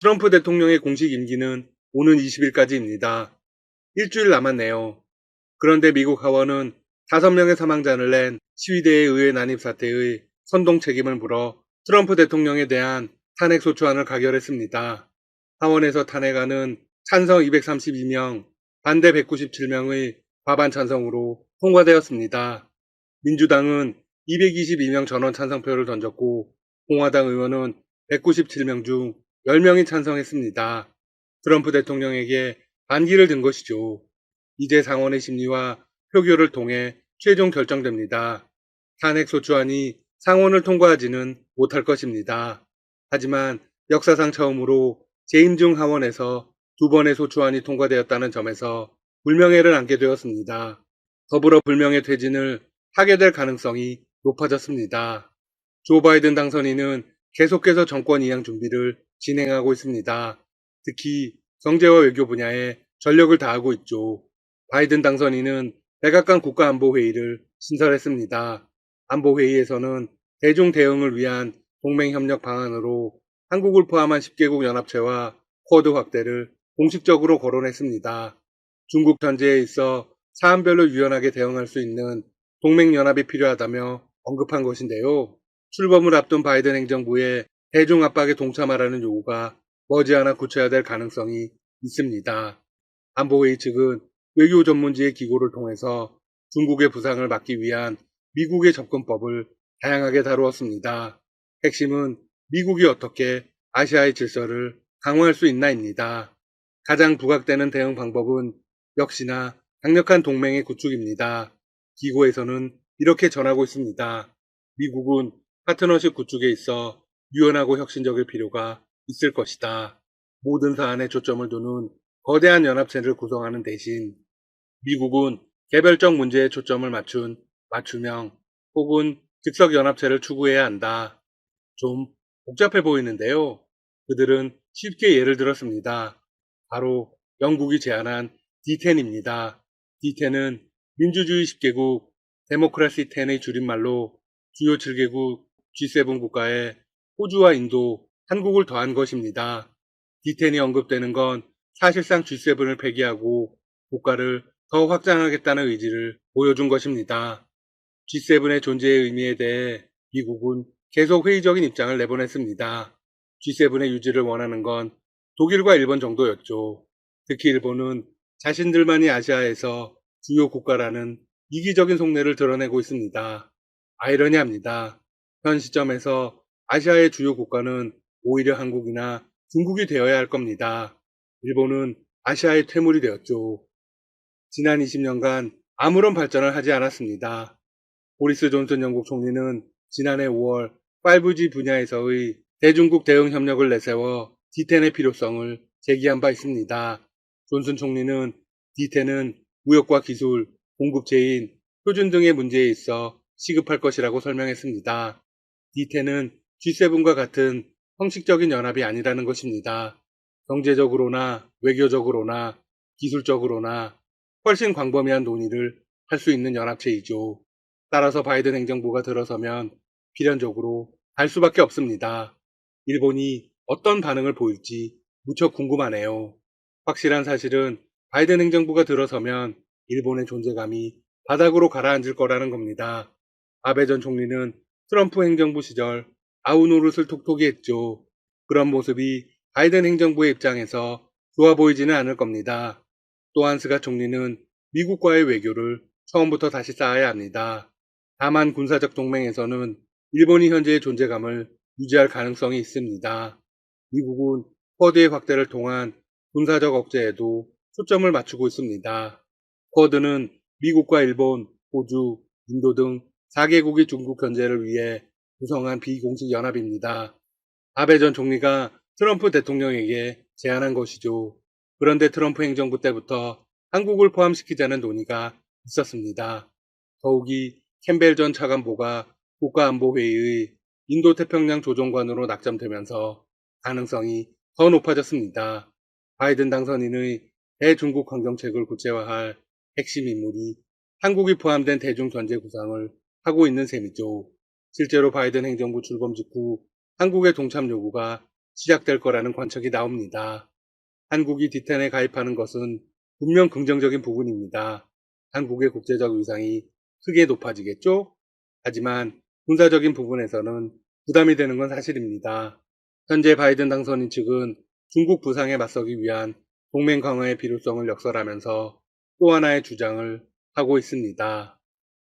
트럼프 대통령의 공식 임기는 오는 20일까지입니다. 일주일 남았네요. 그런데 미국 하원은 5명의 사망자를 낸 시위대의 의회 난입 사태의 선동 책임을 물어 트럼프 대통령에 대한 탄핵소추안을 가결했습니다. 하원에서 탄핵안은 찬성 232명, 반대 197명의 과반 찬성으로 통과되었습니다. 민주당은 222명 전원 찬성표를 던졌고 공화당 의원은 197명 중 10명이 찬성했습니다. 트럼프 대통령에게 반기를 든 것이죠. 이제 상원의 심리와 표결을 통해 최종 결정됩니다. 탄핵소추안이 상원을 통과하지는 못할 것입니다. 하지만 역사상 처음으로 재임 중 하원에서 2번의 소추안이 통과되었다는 점에서 불명예를 안게 되었습니다. 더불어 불명예 퇴진을 하게 될 가능성이 높아졌습니다. 조 바이든 당선인은 계속해서 정권 이양 준비를 진행하고 있습니다. 특히 경제와 외교 분야에 전력을 다하고 있죠. 바이든 당선인은 백악관 국가안보회의를 신설했습니다. 안보회의에서는 대중 대응을 위한 동맹협력 방안으로 한국을 포함한 10개국 연합체와 쿼드 확대를 공식적으로 거론했습니다. 중국 견제에 있어 사안별로 유연하게 대응할 수 있는 동맹연합이 필요하다며 언급한 것인데요. 출범을 앞둔 바이든 행정부의 대중 압박에 동참하라는 요구가 머지않아 구체화될 가능성이 있습니다. 안보회의 측은 외교 전문지의 기고를 통해서 중국의 부상을 막기 위한 미국의 접근법을 다양하게 다루었습니다. 핵심은 미국이 어떻게 아시아의 질서를 강화할 수 있나입니다. 가장 부각되는 대응 방법은 역시나 강력한 동맹의 구축입니다. 기고에서는 이렇게 전하고 있습니다. 미국은 파트너십 구축에 있어 유연하고 혁신적일 필요가 있을 것이다. 모든 사안에 초점을 두는 거대한 연합체를 구성하는 대신 미국은 개별적 문제에 초점을 맞춘 맞춤형 혹은 즉석 연합체를 추구해야 한다. 좀 복잡해 보이는데요. 그들은 쉽게 예를 들었습니다. 바로 영국이 제안한 D10입니다. D10은 민주주의 10개국 데모크라시 10의 줄임말로 주요 7개국 G7 국가에 호주와 인도, 한국을 더한 것입니다. D10이 언급되는 건 사실상 G7을 폐기하고 국가를 더 확장하겠다는 의지를 보여준 것입니다. G7의 존재의 의미에 대해 미국은 계속 회의적인 입장을 내보냈습니다. G7의 유지를 원하는 건 독일과 일본 정도였죠. 특히 일본은 자신들만이 아시아에서 주요 국가라는 이기적인 속내를 드러내고 있습니다. 아이러니합니다. 현 시점에서 아시아의 주요 국가는 오히려 한국이나 중국이 되어야 할 겁니다. 일본은 아시아의 퇴물이 되었죠. 지난 20년간 아무런 발전을 하지 않았습니다. 보리스 존슨 영국 총리는 지난해 5월 5G 분야에서의 대중국 대응 협력을 내세워 D10의 필요성을 제기한 바 있습니다. 존슨 총리는 D10은 무역과 기술, 공급체인, 표준 등의 문제에 있어 시급할 것이라고 설명했습니다. D10은 G7과 같은 형식적인 연합이 아니라는 것입니다. 경제적으로나 외교적으로나 기술적으로나 훨씬 광범위한 논의를 할 수 있는 연합체이죠. 따라서 바이든 행정부가 들어서면 필연적으로 갈 수밖에 없습니다. 일본이 어떤 반응을 보일지 무척 궁금하네요. 확실한 사실은 바이든 행정부가 들어서면 일본의 존재감이 바닥으로 가라앉을 거라는 겁니다. 아베 전 총리는 트럼프 행정부 시절 아우 노릇을 톡톡히 했죠. 그런 모습이 바이든 행정부의 입장에서 좋아 보이지는 않을 겁니다. 또한 스가 총리는 미국과의 외교를 처음부터 다시 쌓아야 합니다. 다만 군사적 동맹에서는 일본이 현재의 존재감을 유지할 가능성이 있습니다. 미국은 쿼드의 확대를 통한 군사적 억제에도 초점을 맞추고 있습니다. 쿼드는 미국과 일본, 호주, 인도 등 4개국이 중국 견제를 위해 구성한 비공식 연합입니다. 아베 전 총리가 트럼프 대통령에게 제안한 것이죠. 그런데 트럼프 행정부 때부터 한국을 포함시키자는 논의가 있었습니다. 더욱이 캠벨 전 차관보가 국가안보회의의 인도태평양 조정관으로 낙점되면서 가능성이 더 높아졌습니다. 바이든 당선인의 대중국 환경책을 구체화할 핵심 인물이 한국이 포함된 대중견제 구상을 하고 있는 셈이죠. 실제로 바이든 행정부 출범 직후 한국의 동참 요구가 시작될 거라는 관측이 나옵니다. 한국이 D10에 가입하는 것은 분명 긍정적인 부분입니다. 한국의 국제적 위상이 크게 높아지겠죠? 하지만 군사적인 부분에서는 부담이 되는 건 사실입니다. 현재 바이든 당선인 측은 중국 부상에 맞서기 위한 동맹 강화의 필요성을 역설하면서 또 하나의 주장을 하고 있습니다.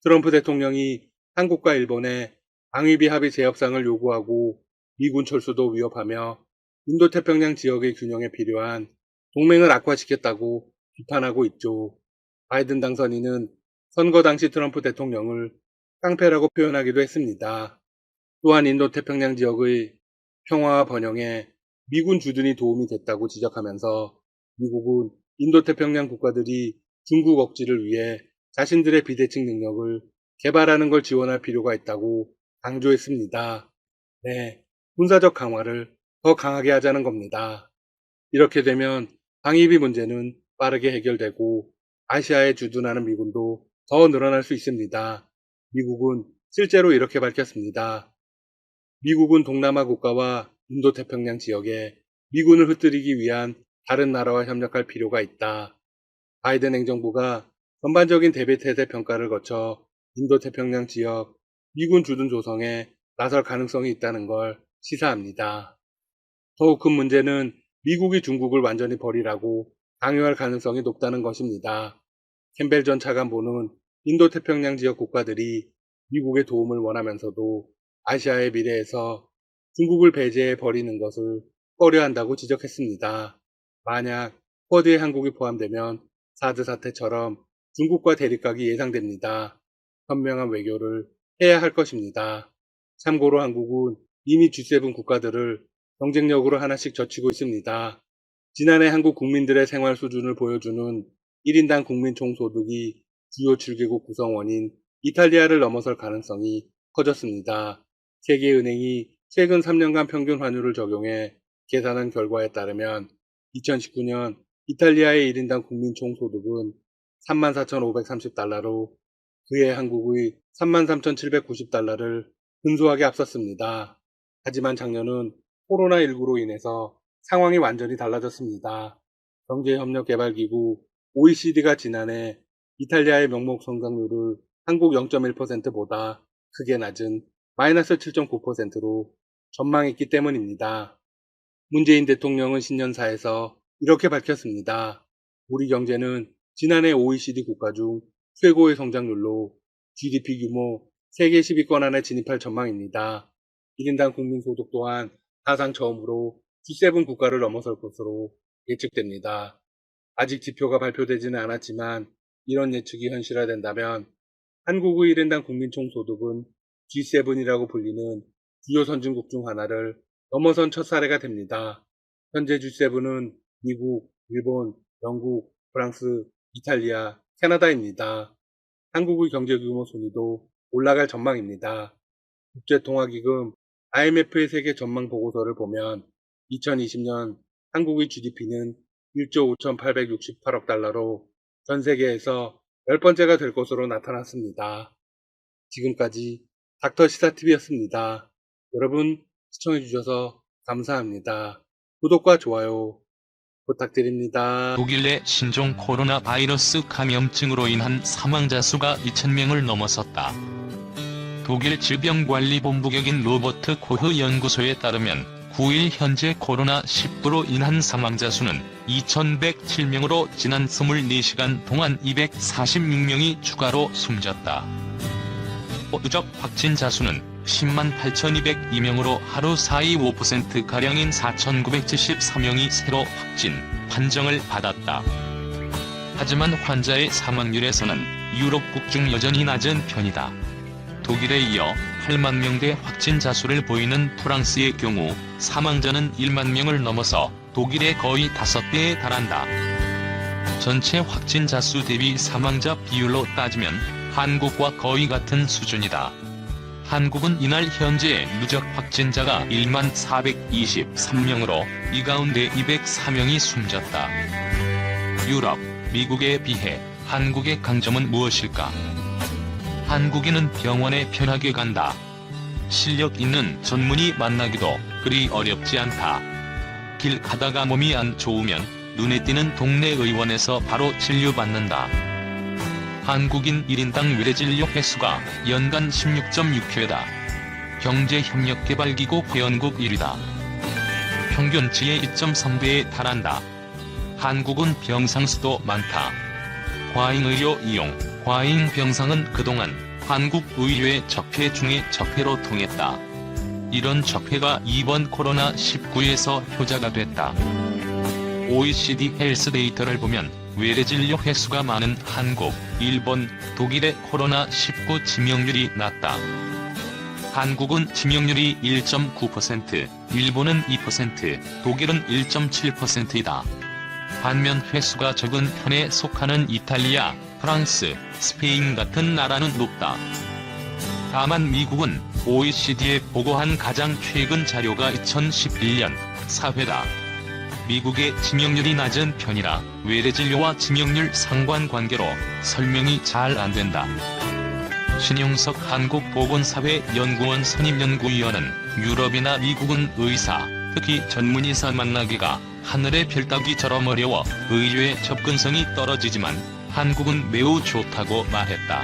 트럼프 대통령이 한국과 일본에 방위비 합의 재협상을 요구하고 미군 철수도 위협하며 인도태평양 지역의 균형에 필요한 동맹을 악화시켰다고 비판하고 있죠. 바이든 당선인은 선거 당시 트럼프 대통령을 깡패라고 표현하기도 했습니다. 또한 인도태평양 지역의 평화와 번영에 미군 주둔이 도움이 됐다고 지적하면서 미국은 인도태평양 국가들이 중국 억지를 위해 자신들의 비대칭 능력을 개발하는 걸 지원할 필요가 있다고 강조했습니다. 네, 군사적 강화를 더 강하게 하자는 겁니다. 이렇게 되면 방위비 문제는 빠르게 해결되고 아시아에 주둔하는 미군도 더 늘어날 수 있습니다. 미국은 실제로 이렇게 밝혔습니다. 미국은 동남아 국가와 인도태평양 지역에 미군을 흩뜨리기 위한 다른 나라와 협력할 필요가 있다. 바이든 행정부가 전반적인 대비태세 평가를 거쳐 인도태평양 지역 미군 주둔 조성에 나설 가능성이 있다는 걸 시사합니다. 더욱 큰 문제는 미국이 중국을 완전히 버리라고 강요할 가능성이 높다는 것입니다. 캠벨 전 차관보는 인도태평양 지역 국가들이 미국의 도움을 원하면서도 아시아의 미래에서 중국을 배제해 버리는 것을 꺼려한다고 지적했습니다. 만약 쿼드에 한국이 포함되면 사드 사태처럼 중국과 대립각이 예상됩니다. 현명한 외교를 해야 할 것입니다. 참고로 한국은 이미 G7 국가들을 경쟁력으로 하나씩 젖히고 있습니다. 지난해 한국 국민들의 생활 수준을 보여주는 1인당 국민 총소득이 주요 7개국 구성원인 이탈리아를 넘어설 가능성이 커졌습니다. 세계은행이 최근 3년간 평균 환율을 적용해 계산한 결과에 따르면 2019년 이탈리아의 1인당 국민 총소득은 34,530달러로 그해 한국의 33,790달러를 근소하게 앞섰습니다. 하지만 작년은 코로나19로 인해서 상황이 완전히 달라졌습니다. 경제협력개발기구 OECD가 지난해 이탈리아의 명목 성장률을 한국 0.1%보다 크게 낮은 마이너스 7.9%로 전망했기 때문입니다. 문재인 대통령은 신년사에서 이렇게 밝혔습니다. 우리 경제는 지난해 OECD 국가 중 최고의 성장률로 GDP 규모 세계 10위권 안에 진입할 전망입니다. 1인당 국민소득 또한 사상 처음으로 G7 국가를 넘어설 것으로 예측됩니다. 아직 지표가 발표되지는 않았지만 이런 예측이 현실화된다면 한국의 1인당 국민총소득은 G7이라고 불리는 주요 선진국 중 하나를 넘어선 첫 사례가 됩니다. 현재 G7은 미국, 일본, 영국, 프랑스, 이탈리아, 캐나다입니다. 한국의 경제 규모 순위도 올라갈 전망입니다. 국제통화기금 IMF의 세계 전망 보고서를 보면 2020년 한국의 GDP는 1조 5,868억 달러로 전 세계에서 10번째가 될 것으로 나타났습니다. 지금까지 닥터 시사TV였습니다. 여러분 시청해주셔서 감사합니다. 구독과 좋아요 부탁드립니다. 독일 내 신종 코로나 바이러스 감염증으로 인한 사망자 수가 2,000명을 넘어섰다. 독일 질병관리본부 격인 로버트 코흐 연구소에 따르면 9일 현재 코로나19로 인한 사망자 수는 2,107명으로 지난 24시간 동안 246명이 추가로 숨졌다. 누적 확진자 수는 10만 8,202명으로 하루 사이 5%가량인 4,974명이 새로 확진, 판정을 받았다. 하지만 환자의 사망률에서는 유럽국 중 여전히 낮은 편이다. 독일에 이어 8만 명대 확진자 수를 보이는 프랑스의 경우 사망자는 1만 명을 넘어서 독일의 거의 5배에 달한다. 전체 확진자 수 대비 사망자 비율로 따지면 한국과 거의 같은 수준이다. 한국은 이날 현재 누적 확진자가 1만 423명으로 이 가운데 204명이 숨졌다. 유럽, 미국에 비해 한국의 강점은 무엇일까? 한국인은 병원에 편하게 간다. 실력 있는 전문의 만나기도 그리 어렵지 않다. 길 가다가 몸이 안 좋으면 눈에 띄는 동네 의원에서 바로 진료받는다. 한국인 1인당 외래진료 횟수가 연간 16.6회다. 경제협력개발기구 회원국 1위다. 평균치의 2.3배에 달한다. 한국은 병상수도 많다. 과잉의료 이용, 과잉병상은 그동안 한국 의료의 적폐 중에 적폐로 통했다. 이런 적폐가 이번 코로나19에서 효자가 됐다. OECD 헬스 데이터를 보면 외래진료 횟수가 많은 한국, 일본, 독일의 코로나19 치명률이 낮다. 한국은 치명률이 1.9%, 일본은 2%, 독일은 1.7%이다. 반면 횟수가 적은 편에 속하는 이탈리아, 프랑스, 스페인 같은 나라는 높다. 다만 미국은 OECD에 보고한 가장 최근 자료가 2011년 4회다. 미국의 치명률이 낮은 편이라 외래진료와 치명률 상관관계로 설명이 잘 안된다. 신용석 한국보건사회연구원 선임연구위원은 유럽이나 미국은 의사, 특히 전문의사 만나기가 하늘의 별 따기처럼 어려워 의료의 접근성이 떨어지지만 한국은 매우 좋다고 말했다.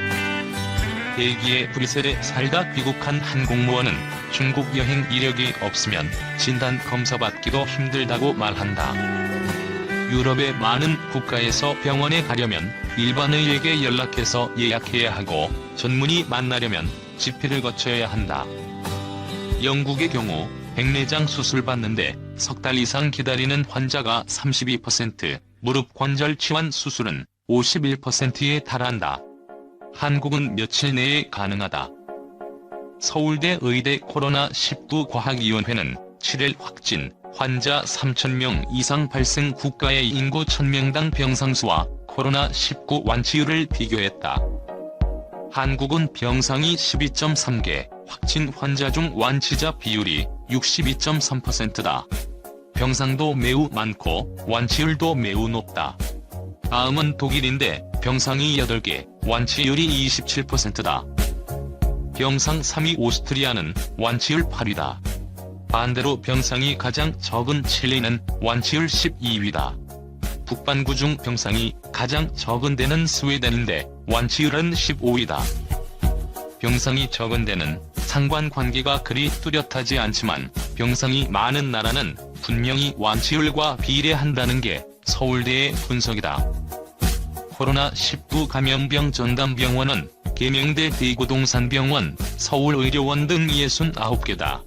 대기의 브뤼셀에 살다 귀국한 한 공무원은 중국 여행 이력이 없으면 진단 검사 받기도 힘들다고 말한다. 유럽의 많은 국가에서 병원에 가려면 일반의에게 연락해서 예약해야 하고 전문의 만나려면 집필을 거쳐야 한다. 영국의 경우 백내장 수술 받는데 석 달 이상 기다리는 환자가 32%, 무릎 관절 치환 수술은 51%에 달한다. 한국은 며칠 내에 가능하다. 서울대 의대 코로나19 과학위원회는 7일 확진 환자 3,000명 이상 발생 국가의 인구 1,000명당 병상수와 코로나19 완치율을 비교했다. 한국은 병상이 12.3개, 확진 환자 중 완치자 비율이 62.3%다. 병상도 매우 많고 완치율도 매우 높다. 다음은 독일인데 병상이 8개, 완치율이 27%다. 병상 3위 오스트리아는 완치율 8위다. 반대로 병상이 가장 적은 칠레는 완치율 12위다. 북반구 중 병상이 가장 적은 데는 스웨덴인데 완치율은 15위다. 병상이 적은 데는 상관관계가 그리 뚜렷하지 않지만 병상이 많은 나라는 분명히 완치율과 비례한다는 게 서울대의 분석이다. 코로나19 감염병 전담병원은 계명대 대구동산병원, 서울의료원 등 69개다.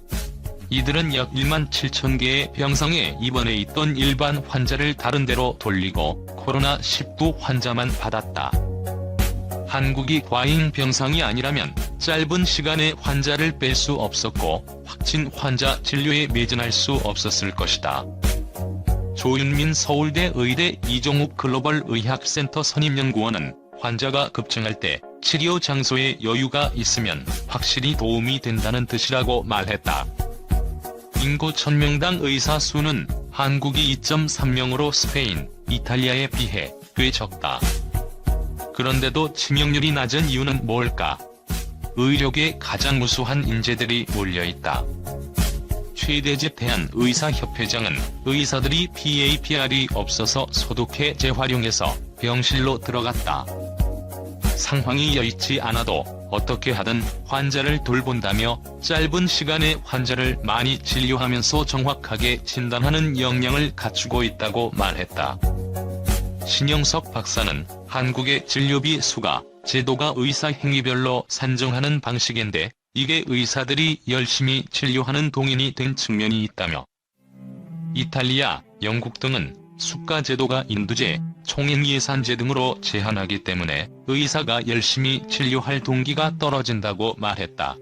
이들은 약 1만 7천 개의 병상에 입원해 있던 일반 환자를 다른 데로 돌리고 코로나19 환자만 받았다. 한국이 과잉 병상이 아니라면 짧은 시간에 환자를 뺄 수 없었고 확진 환자 진료에 매진할 수 없었을 것이다. 조윤민 서울대 의대 이종욱 글로벌 의학센터 선임연구원은 환자가 급증할 때 치료 장소에 여유가 있으면 확실히 도움이 된다는 뜻이라고 말했다. 인구 1000명당 의사 수는 한국이 2.3명으로 스페인, 이탈리아에 비해 꽤 적다. 그런데도 치명률이 낮은 이유는 뭘까? 의료계에 가장 우수한 인재들이 몰려있다. 최대집 대한의사협회장은 의사들이 PAPR이 없어서 소독해 재활용해서 병실로 들어갔다. 상황이 여의치 않아도 어떻게 하든 환자를 돌본다며 짧은 시간에 환자를 많이 진료하면서 정확하게 진단하는 역량을 갖추고 있다고 말했다. 신영석 박사는 한국의 진료비 수가 제도가 의사 행위별로 산정하는 방식인데 이게 의사들이 열심히 진료하는 동인이 된 측면이 있다며 이탈리아, 영국 등은 수가 제도가 인두제, 총액예산제 등으로 제한하기 때문에 의사가 열심히 진료할 동기가 떨어진다고 말했다.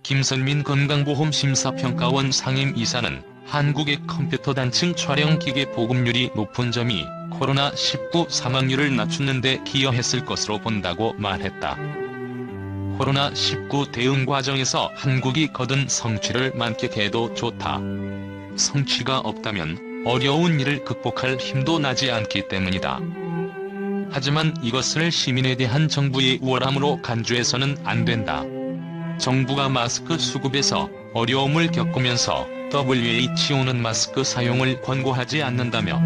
김선민 건강보험심사평가원 상임이사는 한국의 컴퓨터 단층 촬영 기계 보급률이 높은 점이 코로나19 사망률을 낮추는 데 기여했을 것으로 본다고 말했다. 코로나19 대응 과정에서 한국이 거둔 성취를 만끽해도 좋다. 성취가 없다면 어려운 일을 극복할 힘도 나지 않기 때문이다. 하지만 이것을 시민에 대한 정부의 우월함으로 간주해서는 안 된다. 정부가 마스크 수급에서 어려움을 겪으면서 WHO는 마스크 사용을 권고하지 않는다며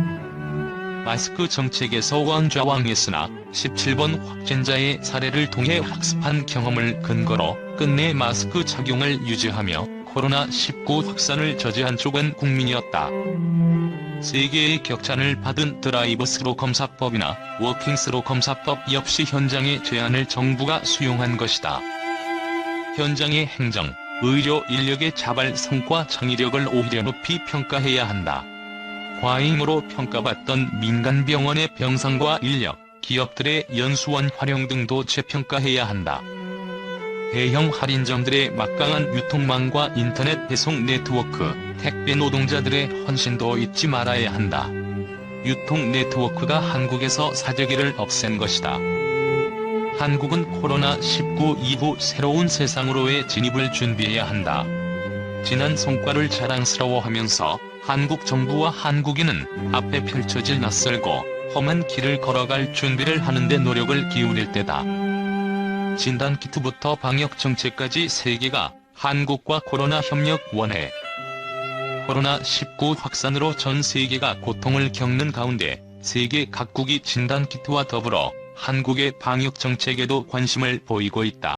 마스크 정책에서 왕좌왕했으나 17번 확진자의 사례를 통해 학습한 경험을 근거로 끝내 마스크 착용을 유지하며 코로나19 확산을 저지한 쪽은 국민이었다. 세계의 격찬을 받은 드라이브 스루 검사법이나 워킹 스루 검사법 역시 현장의 제안을 정부가 수용한 것이다. 현장의 행정, 의료 인력의 자발 성과 창의력을 오히려 높이 평가해야 한다. 과잉으로 평가받던 민간 병원의 병상과 인력, 기업들의 연수원 활용 등도 재평가해야 한다. 대형 할인점들의 막강한 유통망과 인터넷 배송 네트워크, 택배 노동자들의 헌신도 잊지 말아야 한다. 유통 네트워크가 한국에서 사재기를 없앤 것이다. 한국은 코로나19 이후 새로운 세상으로의 진입을 준비해야 한다. 지난 성과를 자랑스러워하면서 한국 정부와 한국인은 앞에 펼쳐질 낯설고 험한 길을 걸어갈 준비를 하는데 노력을 기울일 때다. 진단키트부터 방역정책까지 세계가 한국과 코로나 협력 원회. 코로나19 확산으로 전 세계가 고통을 겪는 가운데 세계 각국이 진단키트와 더불어 한국의 방역정책에도 관심을 보이고 있다.